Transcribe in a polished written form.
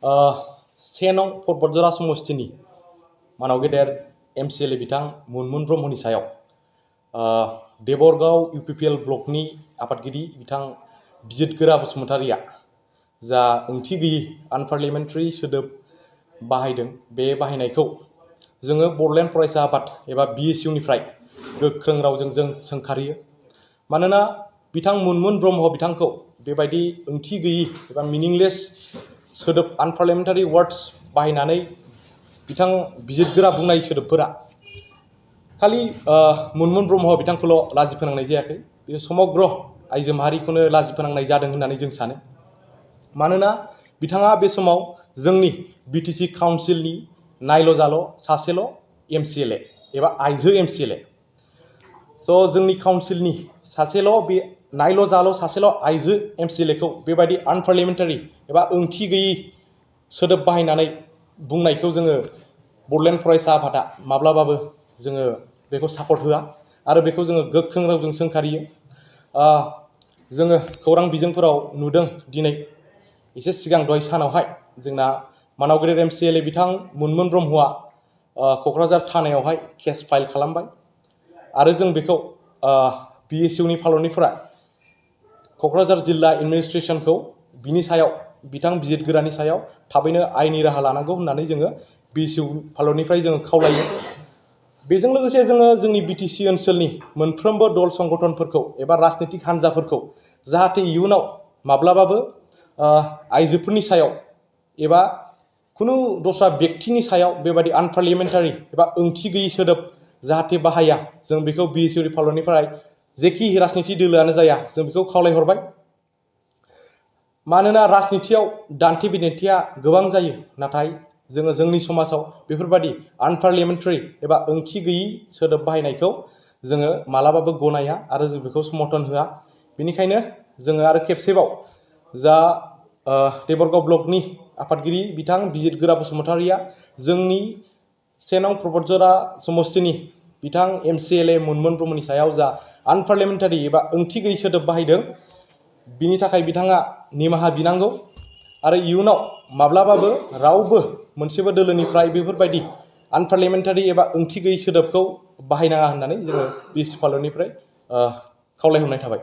से नं परबतजरा समस्तिनि मानाव गेदेर MCLA बिथां मुनमुन ब्रह्मनि सायाव देबरगाव UPPL ब्लकनि आफादगिरि बिथां बिजितगोरा बसुमतारिया जा ओंथि गैयि आनपार्लियामेन्टारि सोदोब बाहायदों बे बाहायनायखौ जोङो बड'लेण्ड फरायसा आफाद एबा BSUनिफ्राय गोख्रों रावजों जों सोंखारियो। मानोना बिथां मुनमुन ब्रह्म बिथांखौ बेबायदि ओंथि गैयि एबा मिनिंलेस सोदोब आनपार्लियामेन्टारि वार्ड्स बाहायनानै बिथां बिजितगोरा बुंनाय सोदोबफोरा खालि मुनमुन ब्रह्म बिथांखौल' लाजि फोनांनाय जायाखै, बेयो समग्र आइजो माहारिखौनो लाजि फोनांनाय जादों होननानै जों सानो। मानोना बिथाङा बे समाव जोंनि BTC काउन्सिलनि नायल' जाल' सासेल' MCLA एबा आइजो MCLA। जोंनि काउन्सिलनि सासेल' बे नायल' जाल' सासेल' आइजो MCLAखौ बेबायदि आनपार्लियामेन्टारि एबा ओंथि गैयि सोदोब बाहायनानै बुंनायखौ जोङो बड'लेण्ड फरायसा आफादा माब्लाबाबो जोङो बेखौ सापर्ट होआ आरो बेखौ जोङो गोख्रों रावजों सोंखारियो। जोङो खौरां बिजोंफोराव नुदों दिनै एसे सिगां दहाय सानावहाय जोंना मानाव गेदेर MCLA बिथां मुनमुन ब्रह्मआ क'क्राझार थानायावहाय केस फाइल खालामबाय आरो जों बेखौ BSUनि फालनिफ्राय क'क्राझार जिल्ला एडमिनिस्ट्रेसनखौ बिनि सायाव बिथां बिजितगोरानि सायाव थाबैनो आयेननि राहा लानांगौ होननानै जोङो BSU फालनिफ्राय जोङो खावलायो। बेजों लोगोसे जोङो जोंनि BTC ओनसोलनि मोनफ्रोमबो दल संगठनफोरखौ एबा राजनीतिक हान्जाफोरखौ जाहाथे इयुनाव माब्लाबाबो आइजोफोरनि सायाव एबा खुनु दस्रा व्यक्तिनि सायाव बेबायदि आनपार्लियामेन्टारि एबा ओंथि गैयि सोदोब जाहाथे बाहाया, जों बेखौ BSUनि फालनिफ्राय जेखि राजनीति दोलोआनो जाया जों बेखौ खावलायहरबाय। मानोना राजनीतियाव दान्थे बिदान्थेया गोबां जायो, नाथाय जोङो जोंनि समाजाव बेफोरबायदि आनपार्लियामेन्टारि एबा ओंथि गैयि सोदोब बाहायनायखौ जोङो मालाबाबो गनाया आरो जों बेखौ समर्थन होआ। बेनिखायनो जोङो आरो खेबसेबाव जा देबरगाव ब्लकनि आफादगिरि बिथां बिजितगोरा बसुमतारिया जोंनि 1 नं परबतजरा समस्तिनि बिथां MCLA मुनमुन ब्रह्मनि सायाव जा आनपार्लियामेन्टारि एबा ओंथि गैयि सोदोब बाहायदों बिनि थाखाय बिथाङा निमाहा बिनांगौ आरो इयुनाव माब्लाबाबो रावबो मोनसेबो दोलोनिफ्राय बेफोरबायदि आनपार्लियामेन्टारि एबा ओंथि गैयि सोदोबखौ बाहायनाङा होननानै जोङो BSU फालनिफ्राय खावलायहरनाय थाबाय।